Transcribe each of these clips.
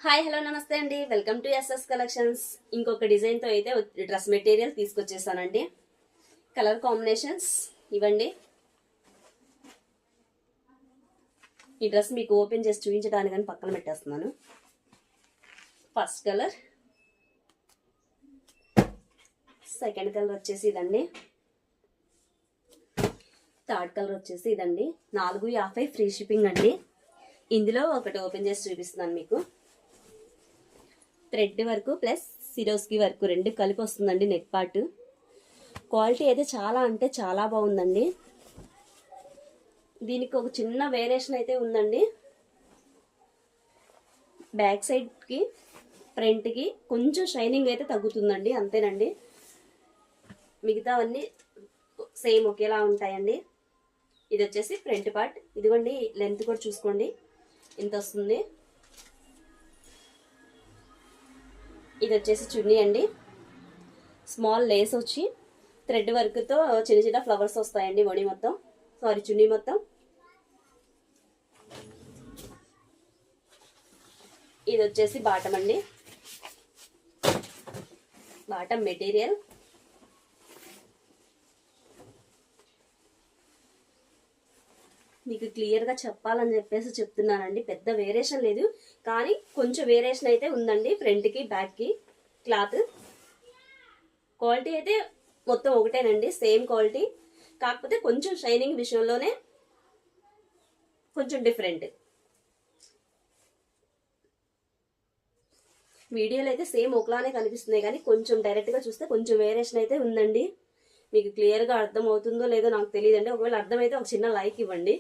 Hi hello నమస్తే అండి, welcome to SS collections. ఇంకొక డిజైన్తో అయితే డ్రెస్ మెటీరియల్ తీసుకొచ్చేసానండి. కలర్ కాంబినేషన్స్ ఇవ్వండి. ఈ డ్రెస్ మీకు ఓపెన్ చేసి చూపించడానికి కానీ పక్కన పెట్టేస్తున్నాను. ఫస్ట్ కలర్, సెకండ్ కలర్ వచ్చేసి ఇదండి, థర్డ్ కలర్ వచ్చేసి ఇదండి. 450 ఫ్రీ షిప్పింగ్ అండి. ఇందులో ఒకటి ఓపెన్ చేసి చూపిస్తున్నాను మీకు. థ్రెడ్ వరకు ప్లస్ సిరోస్కి వరకు రెండు కలిపి వస్తుందండి నెక్ పార్ట్. క్వాలిటీ అయితే చాలా అంటే చాలా బాగుందండి. దీనికి ఒక చిన్న వేరియేషన్ అయితే ఉందండి. బ్యాక్ సైడ్కి ఫ్రంట్కి కొంచెం షైనింగ్ అయితే తగ్గుతుందండి, అంతేనండి. మిగతావన్నీ సేమ్ ఒకేలా ఉంటాయండి. ఇది వచ్చేసి ఫ్రంట్ పార్ట్. ఇదిగోండి, లెంత్ కూడా చూసుకోండి ఎంత వస్తుంది. ఇది వచ్చేసి చున్నీ అండి. స్మాల్ లేస్ వచ్చి థ్రెడ్ వర్క్తో చిన్న చిన్న ఫ్లవర్స్ వస్తాయండి. ఒడి మొత్తం చున్నీ మొత్తం. ఇది వచ్చేసి బాటమ్ అండి. Bottom material. మీకు క్లియర్గా చెప్పాలని చెప్పేసి చెప్తున్నానండి. పెద్ద వేరియేషన్ లేదు, కానీ కొంచెం వేరియేషన్ అయితే ఉందండి. ఫ్రంట్కి బ్యాక్కి క్లాత్ క్వాలిటీ అయితే మొత్తం ఒకటేనండి, సేమ్ క్వాలిటీ. కాకపోతే కొంచెం షైనింగ్ విషయంలోనే కొంచెం డిఫరెంట్. వీడియోలో అయితే సేమ్ ఒకలానే కనిపిస్తున్నాయి, కానీ కొంచెం డైరెక్ట్గా చూస్తే కొంచెం వేరియేషన్ అయితే ఉందండి. మీకు క్లియర్గా అర్థం అవుతుందో లేదో నాకు తెలియదండి. ఒకవేళ అర్థమైతే ఒక చిన్న లైక్ ఇవ్వండి.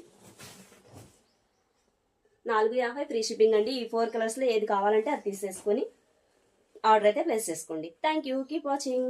450 ఫ్రీ షిప్పింగ్ అండి. ఈ 4 కలర్స్లో ఏది కావాలంటే అది తీసేసుకొని ఆర్డర్ అయితే ప్లేస్ చేసుకోండి. Thank you, keep watching.